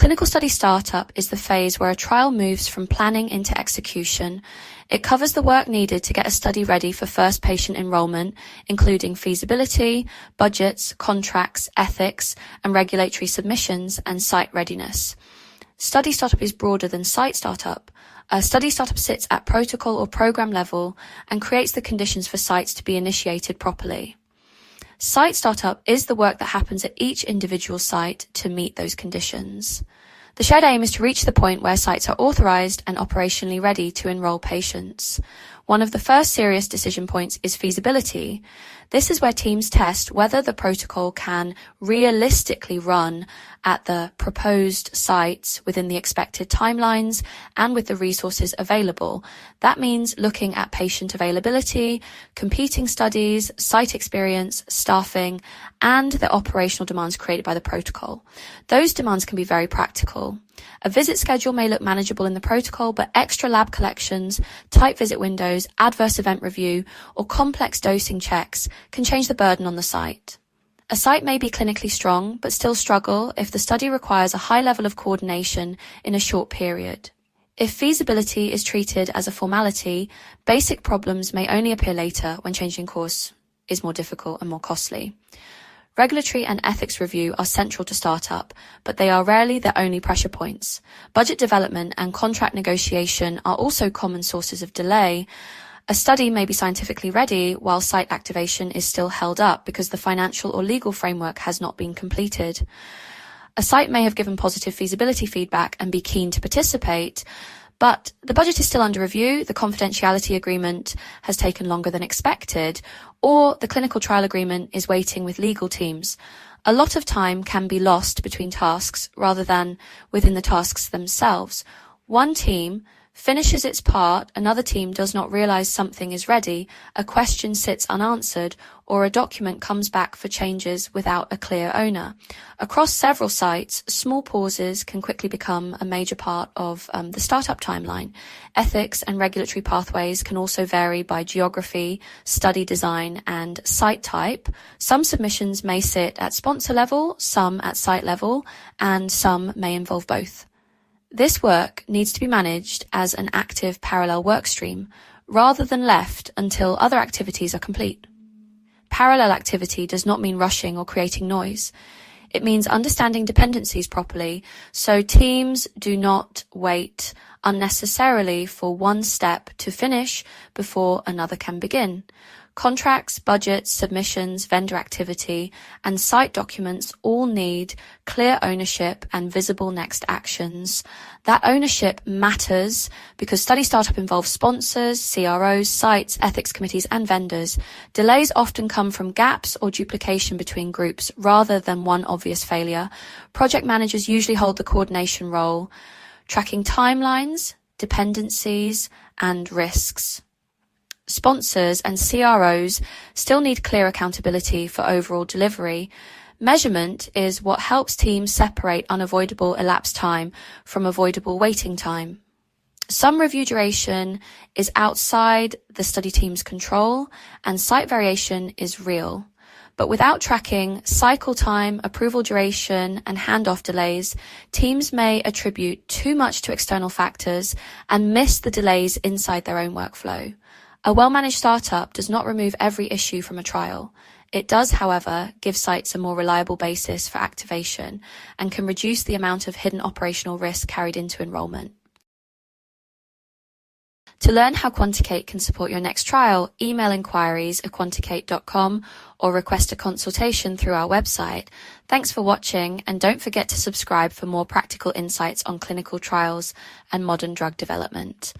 Clinical study startup is the phase where a trial moves from planning into execution. It covers the work needed to get a study ready for first patient enrolment, including feasibility, budgets, contracts, ethics, and regulatory submissions, and site readiness. Study startup is broader than site startup. A study startup sits at protocol or program level and creates the conditions for sites to be initiated properly. Site startup is the work that happens at each individual site to meet those conditions. The shared aim is to reach the point where sites are authorised and operationally ready to enrol patients. One of the first serious decision points is feasibility. This is where teams test whether the protocol can realistically run at the proposed sites within the expected timelines and with the resources available. That means looking at patient availability, competing studies, site experience, staffing, and the operational demands created by the protocol. Those demands can be very practical. A visit schedule may look manageable in the protocol, but extra lab collections, tight visit windows, adverse event review, or complex dosing checks can change the burden on the site. A site may be clinically strong, but still struggle if the study requires a high level of coordination in a short period. If feasibility is treated as a formality, basic problems may only appear later when changing course is more difficult and more costly. Regulatory and ethics review are central to startup, but they are rarely the only pressure points. Budget development and contract negotiation are also common sources of delay. A study may be scientifically ready while site activation is still held up because the financial or legal framework has not been completed. A site may have given positive feasibility feedback and be keen to participate, but the budget is still under review, the confidentiality agreement has taken longer than expected, or the clinical trial agreement is waiting with legal teams. A lot of time can be lost between tasks rather than within the tasks themselves. One team finishes its part, another team does not realize something is ready, a question sits unanswered, or a document comes back for changes without a clear owner. Across several sites, small pauses can quickly become a major part of the startup timeline. Ethics and regulatory pathways can also vary by geography, study design, and site type. Some submissions may sit at sponsor level, some at site level, and some may involve both. This work needs to be managed as an active parallel workstream, rather than left until other activities are complete. Parallel activity does not mean rushing or creating noise. It means understanding dependencies properly, so teams do not wait unnecessarily for one step to finish before another can begin. Contracts, budgets, submissions, vendor activity, and site documents all need clear ownership and visible next actions. That ownership matters because study startup involves sponsors, CROs, sites, ethics committees, and vendors. Delays often come from gaps or duplication between groups rather than one obvious failure. Project managers usually hold the coordination role, tracking timelines, dependencies, and risks. Sponsors and CROs still need clear accountability for overall delivery. Measurement is what helps teams separate unavoidable elapsed time from avoidable waiting time. Some review duration is outside the study team's control, and site variation is real. But without tracking cycle time, approval duration, and handoff delays, teams may attribute too much to external factors and miss the delays inside their own workflow. A well-managed startup does not remove every issue from a trial. It does, however, give sites a more reliable basis for activation and can reduce the amount of hidden operational risk carried into enrolment. To learn how Quanticate can support your next trial, email inquiries@quanticate.com or request a consultation through our website. Thanks for watching, and don't forget to subscribe for more practical insights on clinical trials and modern drug development.